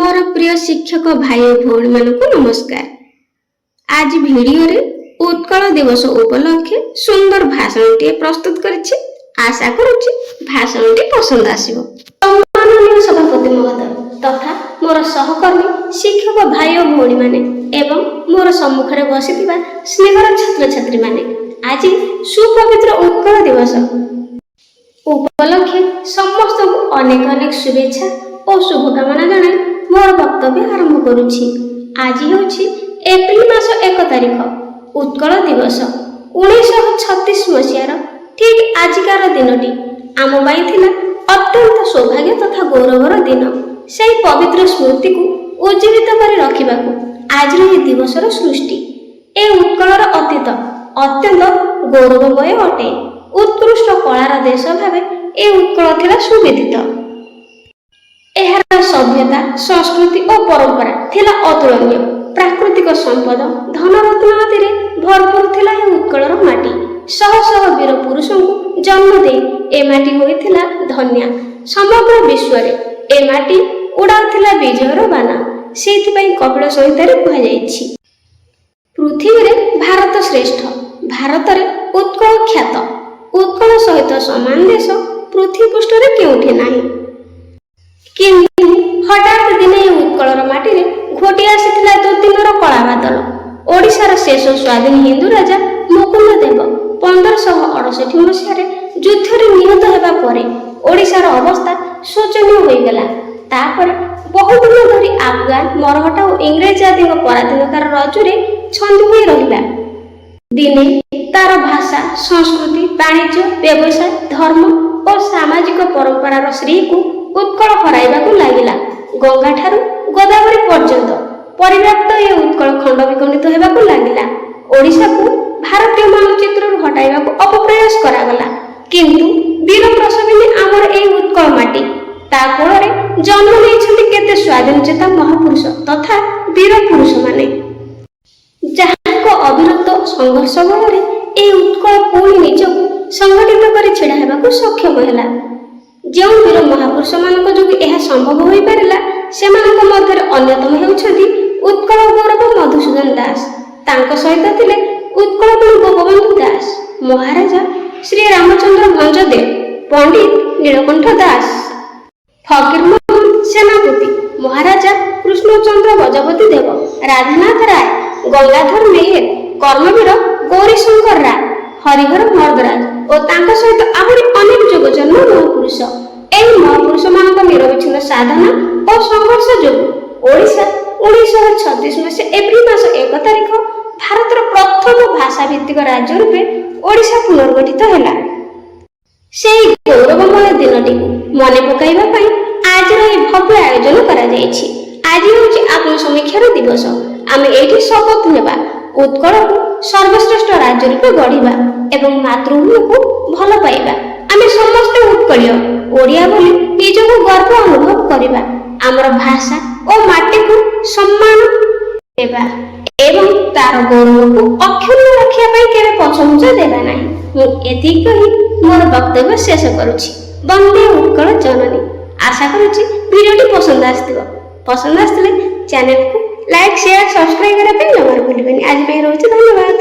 मोर प्रिय शिक्षक भाई भौणी मानक नमस्कार। आज वीडियो रे उत्कल दिवस उपलक्षे सुंदर भाषण टे प्रस्तुत करिछि। आशा करुछि भाषण टी पसंद आसिबो। सम्माननीय सभापति महोदय तथा मोर सहकर्मी शिक्षक भाई और भौणी माने एवं मोर सम्मुख रे बसिथिबा स्नेहर छात्र छात्री माने आज सुपवित्र उत्कल दिवस उपलक्षे समस्त अनेक अनेक शुभेच्छा और शुभकामना जनाई मोर वक्तव्य आरंभ करुछि। आज होछि एप्रिल मास 1 तारिख उत्कल दिवस 1936 मसीहार ठीक आजिकार दिनटी आम पाई थिला अत्यंत सौभाग्य तथा गौरवर दिन। सेही पवित्र स्मृति को उज्जीवित कर रखिबाकू आज ए दिवसर सृष्टि ए उत्कलर अतीत अत्यंत गौरवमय अटे। उत्कृष्ट कलार देश भावे ए उत्कल थिला सुविदित। एहार सभ्यता संस्कृति और परंपरा थिला अतुलनीय। प्राकृतिक संपद धनरत्न आदि भरपूर थिला ए उत्कलर माटी। शह शह वीर पुरुषों को जन्म दे ए माटी होइथिला धन्या। समग्र विश्व रे ए माटी उड़ाउथिला विजयर बाना। सेथिपई कपिल संहितारे कुहा जाईछि पृथ्वी रे भारत श्रेष्ठ, भारत रे उत्कल ख्यात। उत्कल सहित समान देश पृथ्वी पृष्ठ रे केउठी नाही। किंतु हठात दिने उत्कलर माटी रे घोटी आसीथिला दुर्दिनर कला बादल। ओडिशार शेष स्वाधीन हिंदू राजा मुकुंद देव 1568 मसीह युद्ध रे निहत हेबा परे ओडिशार अवस्था शोचनीय होई गेला। तापर बहु दिन धरी अफगान मरहटा और इंग्रेज आदि पराधीनतार रजुरे छंदी होई रहिला। दिने तार भाषा संस्कृति वाणिज्य व्यवसाय धर्म और सामाजिक परंपरार श्री को उत्कल हराइबाकू लागिला। गंगा ठारू गोदावरी पर्यंत परिव्याप्त ए उत्कल खंड विखंडित हेबाकू लागिला। ओडिशा को भारतीय मानचित्रରୁ हटाइबाकू अपप्रयास करागला। किंतु वीर प्रसविनी आमर ए उत्कल माटी ता कोଳରେ जन्म नेइछन्ति केते स्वाधीनचेता महापुरुष तथा वीर पुरुष माने जाहाको अविरत संघर्ष बଳରେ ए उत्कल पुणी निजକୁ संगठित କରି छिड़ा हेबाकू सक्षम हेला। जो वीर महापुरुष मानक जोगी यह संभव हो पारिला सेमानक मध्यरे अन्यतम हेउछन्ति उत्कल गौरव मधुसूदन दास। तांको सहित थिले उत्कल गोपबंधु दास, महाराजा श्री रामचंद्र भंजदेव, पंडित नीलकंठ दास, फकीरमोहन सेनापति, महाराजा कृष्णचंद्र गजपति देव, राधानाथ राय, गंगाधर मेहेर, कर्मवीर गौरीशंकर राय, हरिहर मर्दराज और तांको सहित आहुरी अनेक जोगजन्म महापुरुष। एही महापुरुष मानक निरविच्छिन्न साधना और संघर्ष जोगु ओडिशा 1936 मसीह एप्रिल मास 1 तारिख भारतर प्रथम भाषा भित्तिक राज्य रूपे ओडिशा पुनर्गठित हेला। सेही गौरवमय दिनटी मने पकाइबा पई आज ए भव्य आयोजन करा जायछि। आज होछि आत्मसमीक्षार दिवस। आमे एठी शपथ नेबा उत्कल को सर्वश्रेष्ठ राज्य रूपे गढ़िबा एवं मातृभूमि को भल पाइबा। आमे समस्त उत्कलीय ओडिया बोली निजको गर्व अनुभव करिबा। आमर भाषा और माटी को सम्मान देबा एवं तार गौरव को अक्षुण्ण रखिया पई केबे पछमुचा देबा नाही। मु एतिक कहि मोर वक्तव्य शेष करूछि। वंदे उत्कल जननी। आशा करूछि वीडियोटी पसंद आस्तिबो। पसंद आस्तिले चैनल को लाइक शेयर सब्सक्राइब करा पे जमार भूलिबेनी। आज पे रहउछि धन्यवाद।